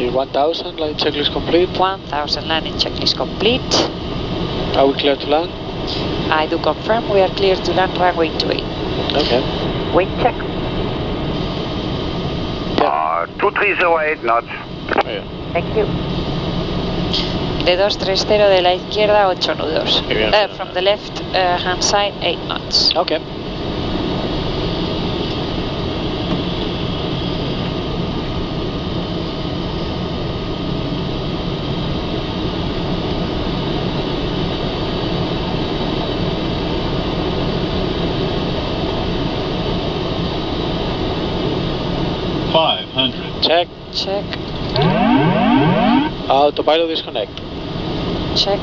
Till 1000, landing checklist complete. 1000, landing checklist complete. Are we clear to land? I do confirm we are clear to land runway 28. Okay. Wind check. 2308 knots. Oh, yeah. Thank you. De 230 de la izquierda, 8 nudos. From the left hand side, 8 knots. Okay. Check. Check. Autopilot disconnect. Check.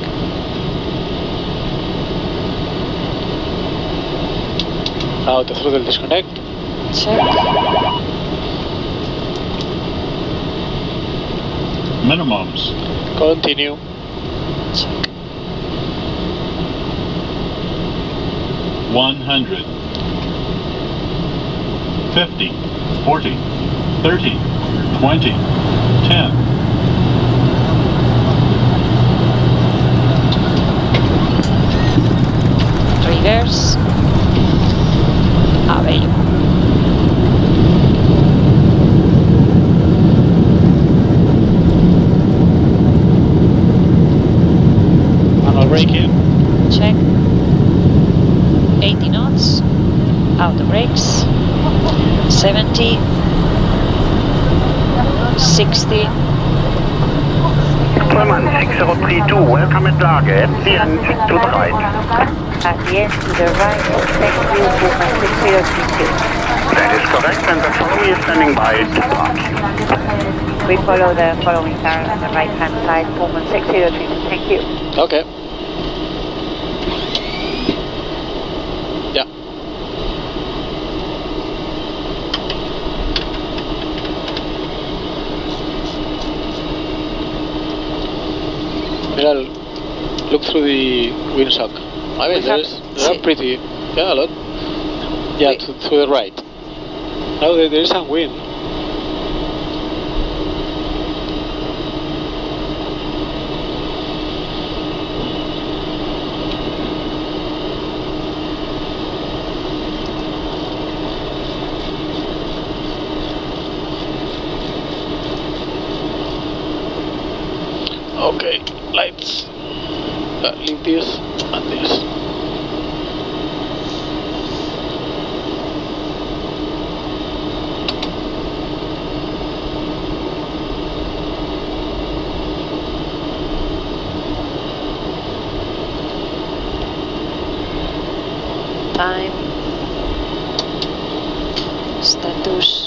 Auto throttle disconnect. Check. Minimums. Continue. Check. 100. 50. 40. 30, 20, 10. Reverse. Available. Manual braking. Check. 80 knots. Auto brakes. 70. 60. Pullman 6032, welcome at Lage, at the end to the right. At the end to the right, thank you, Pullman 6032. That is correct, and the following is standing by to park. We follow the following car on the right hand side, Pullman 6032, thank you. Okay. Yeah. Miral, look through the windshock. I mean, there are pretty, yeah, a lot. Yeah, to the right. Oh, there is some wind. Okay, lights. Leave this and this. Time. Status.